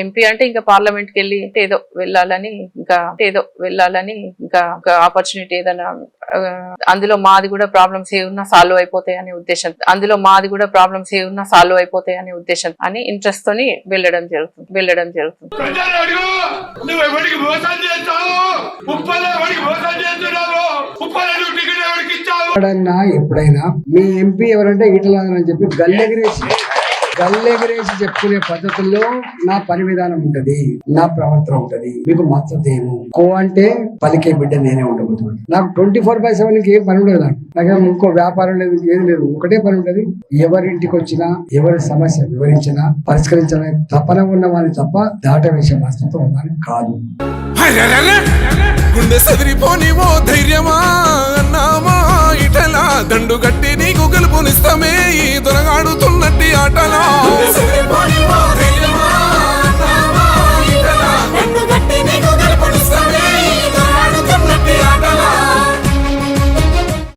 MP అంటే ఇంకా parliament కి వెళ్ళి ఏదో వెళ్ళాలని ఇంకా ఆపర్చునిటీ ఏదైనా అందులో మాది కూడా ప్రాబ్లమ్స్ ఏమన్నా సాల్వ్ అయిపోతాయి అనే ఉద్దేశం అని ఇంట్రెస్ట్ తోని వెళ్ళడం జరుగుతుంది ఎప్పుడైనా మీ ఎంపీ ఎవరంటే ఈటలాదని చెప్పి గల్లెగిరేసి చెప్పుకునే పద్ధతుల్లో నా పని విధానం ఉంటది, నా ప్రవర్తన ఉంటది. మీకు మద్దతేమో కో అంటే పలికే బిడ్డ నేనే ఉండబోతున్నాను. నాకు 24/7 ఏం పని ఉండదు. నాకు ఇంకో వ్యాపారం లేదు, ఏది లేదు, ఒకటే పని ఉంటది. ఎవరింటికి వచ్చినా ఎవరి సమస్య వివరించినా పరిష్కరించాలని తపన ఉన్న వారిని తప్ప దాటవేసే మనస్తత్వం ఉన్నది కాదు. దండు గట్టి నీకు గెలుపునిస్తామే ఈ దొరగాడుతున్నట్టి ఆటలా